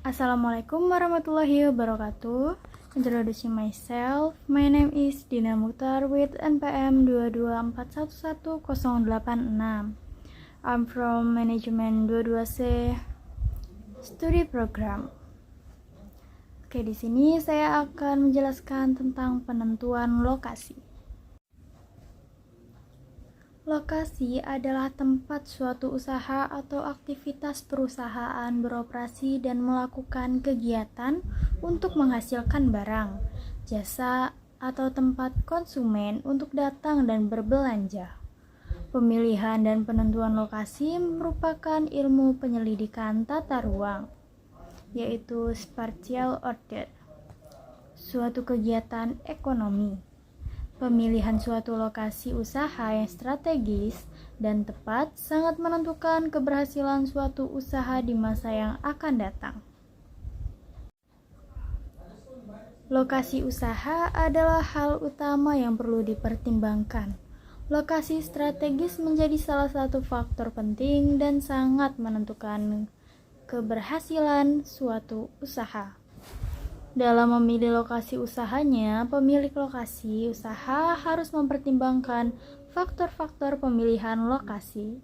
Assalamualaikum warahmatullahi wabarakatuh. Introducing myself, my name is Dina Mukhtar with NPM 224111086. I'm from Management 22C Studi Program. Oke, di sini saya akan menjelaskan tentang penentuan lokasi. Lokasi adalah tempat suatu usaha atau aktivitas perusahaan beroperasi dan melakukan kegiatan untuk menghasilkan barang, jasa, atau tempat konsumen untuk datang dan berbelanja. Pemilihan dan penentuan lokasi merupakan ilmu penyelidikan tata ruang, yaitu spatial order, suatu kegiatan ekonomi. Pemilihan suatu lokasi usaha yang strategis dan tepat sangat menentukan keberhasilan suatu usaha di masa yang akan datang. Lokasi usaha adalah hal utama yang perlu dipertimbangkan. Lokasi strategis menjadi salah satu faktor penting dan sangat menentukan keberhasilan suatu usaha. Dalam memilih lokasi usahanya, pemilik lokasi usaha harus mempertimbangkan faktor-faktor pemilihan lokasi,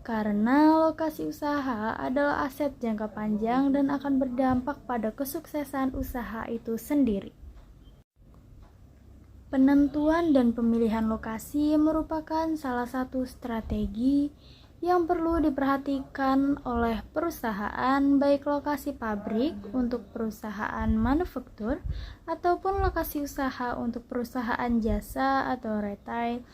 karena lokasi usaha adalah aset jangka panjang dan akan berdampak pada kesuksesan usaha itu sendiri. Penentuan dan pemilihan lokasi merupakan salah satu strategi yang perlu diperhatikan oleh perusahaan, baik lokasi pabrik untuk perusahaan manufaktur ataupun lokasi usaha untuk perusahaan jasa atau retail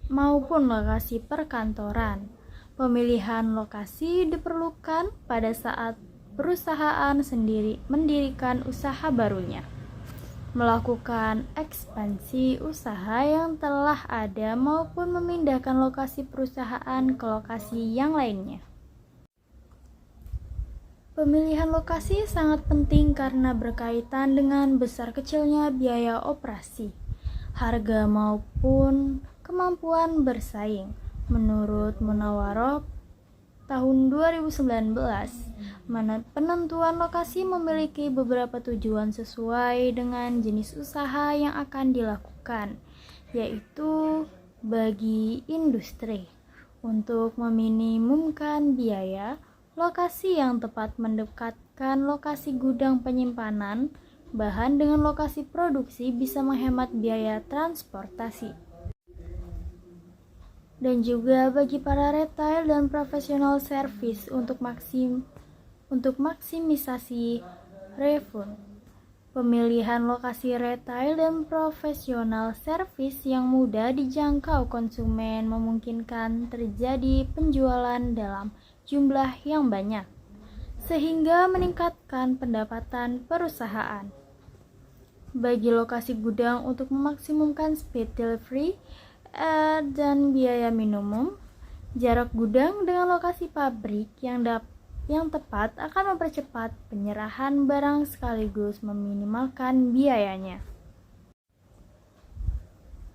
maupun lokasi perkantoran. Pemilihan lokasi diperlukan pada saat perusahaan sendiri mendirikan usaha barunya, melakukan ekspansi usaha yang telah ada maupun memindahkan lokasi perusahaan ke lokasi yang lainnya. Pemilihan lokasi sangat penting karena berkaitan dengan besar kecilnya biaya operasi, harga maupun kemampuan bersaing. Menurut Munawaroh tahun 2019, penentuan lokasi memiliki beberapa tujuan sesuai dengan jenis usaha yang akan dilakukan, yaitu bagi industri, untuk meminimumkan biaya, lokasi yang tepat mendekatkan lokasi gudang penyimpanan bahan dengan lokasi produksi bisa menghemat biaya transportasi. Dan juga bagi para retail dan profesional service untuk maksimisasi refund. Pemilihan lokasi retail dan profesional service yang mudah dijangkau konsumen memungkinkan terjadi penjualan dalam jumlah yang banyak, sehingga meningkatkan pendapatan perusahaan. Bagi lokasi gudang untuk memaksimumkan speed delivery dan biaya minimum, jarak gudang dengan lokasi pabrik yang tepat akan mempercepat penyerahan barang sekaligus meminimalkan biayanya.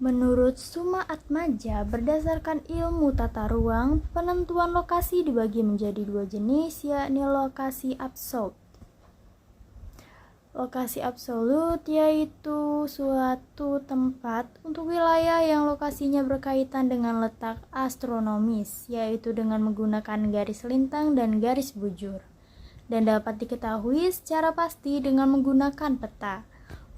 Menurut Suma Atmaja, berdasarkan ilmu tata ruang, penentuan lokasi dibagi menjadi dua jenis, yakni lokasi absolut. Lokasi absolut yaitu suatu tempat untuk wilayah yang lokasinya berkaitan dengan letak astronomis, yaitu dengan menggunakan garis lintang dan garis bujur, dan dapat diketahui secara pasti dengan menggunakan peta.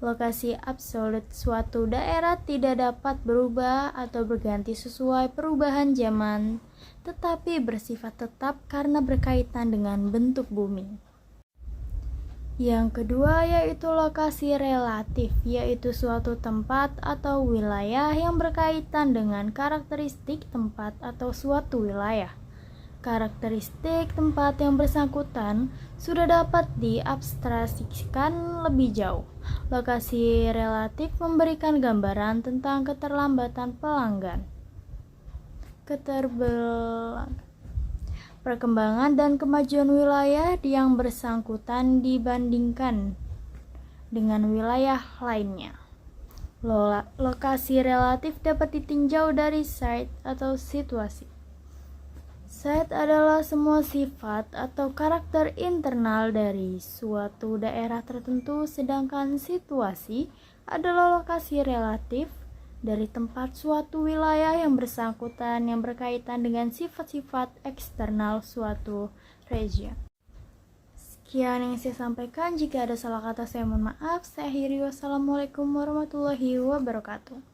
Lokasi absolut suatu daerah tidak dapat berubah atau berganti sesuai perubahan zaman, tetapi bersifat tetap karena berkaitan dengan bentuk bumi. Yang kedua yaitu lokasi relatif, yaitu suatu tempat atau wilayah yang berkaitan dengan karakteristik tempat atau suatu wilayah. Karakteristik tempat yang bersangkutan sudah dapat diabstraksikan lebih jauh. Lokasi relatif memberikan gambaran tentang keterlambatan pelanggan, perkembangan dan kemajuan wilayah yang bersangkutan dibandingkan dengan wilayah lainnya. Lokasi relatif dapat ditinjau dari site atau situasi. Set adalah semua sifat atau karakter internal dari suatu daerah tertentu, sedangkan situasi adalah lokasi relatif dari tempat suatu wilayah yang bersangkutan yang berkaitan dengan sifat-sifat eksternal suatu region. Sekian yang saya sampaikan. Jika ada salah kata saya mohon maaf. Saya akhiri. Wassalamualaikum warahmatullahi wabarakatuh.